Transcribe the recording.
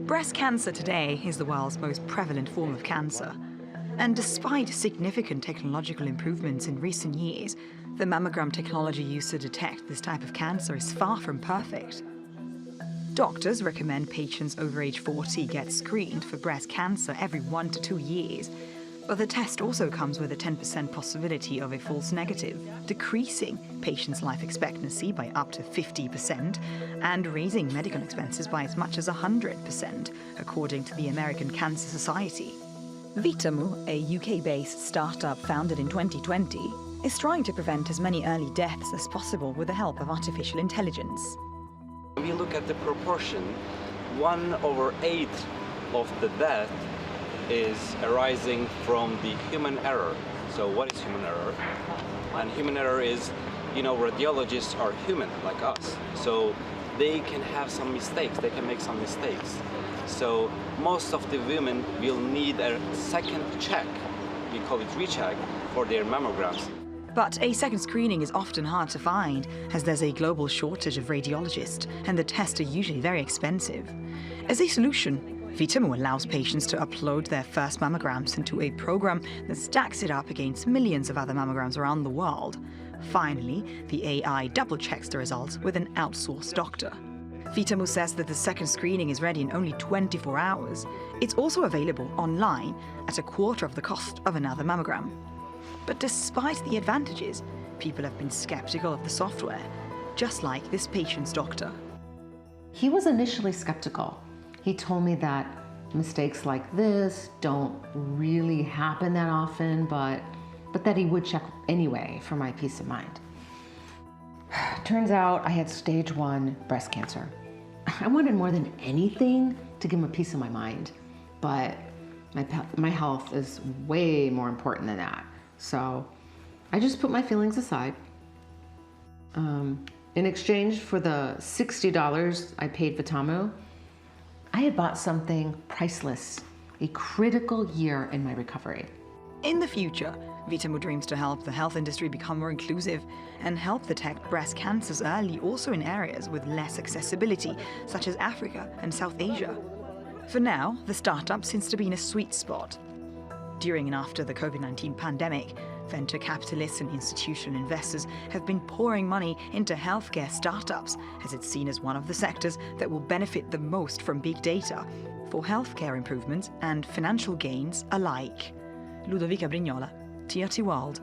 Breast cancer today is the world's most prevalent form of cancer. And despite significant technological improvements in recent years, the mammogram technology used to detect this type of cancer is far from perfect. Doctors recommend patients over age 40 get screened for breast cancer every 1 to 2 years. But the test also comes with a 10% possibility of a false negative, decreasing patients' life expectancy by up to 50% and raising medical expenses by as much as 100%, according to the American Cancer Society. Vitamu, a UK-based startup founded in 2020, is trying to prevent as many early deaths as possible with the help of artificial intelligence. When we look at the proportion, 1/8 of the death is arising from the human error. So what is human error? And human error is, radiologists are human like us. So they can have some mistakes, they can make some mistakes. So most of the women will need a second check, we call it recheck, for their mammograms. But a second screening is often hard to find, as there's a global shortage of radiologists, and the tests are usually very expensive. As a solution, Vitamu allows patients to upload their first mammograms into a program that stacks it up against millions of other mammograms around the world. Finally, the AI double-checks the results with an outsourced doctor. Vitamu says that the second screening is ready in only 24 hours. It's also available online at a quarter of the cost of another mammogram. But despite the advantages, people have been skeptical of the software, just like this patient's doctor. He was initially skeptical. He told me that mistakes like this don't really happen that often, but that he would check anyway for my peace of mind. Turns out I had stage 1 breast cancer. I wanted more than anything to give him a piece of my mind, but my health is way more important than that. So I just put my feelings aside. In exchange for the $60 I paid Vitamu, I had bought something priceless, a critical year in my recovery. In the future, Vitamu dreams to help the health industry become more inclusive and help detect breast cancers early, also in areas with less accessibility, such as Africa and South Asia. For now, the startup seems to be in a sweet spot. During and after the COVID-19 pandemic, venture capitalists and institutional investors have been pouring money into healthcare startups, as it's seen as one of the sectors that will benefit the most from big data, for healthcare improvements and financial gains alike. Ludovica Brignola, TRT World.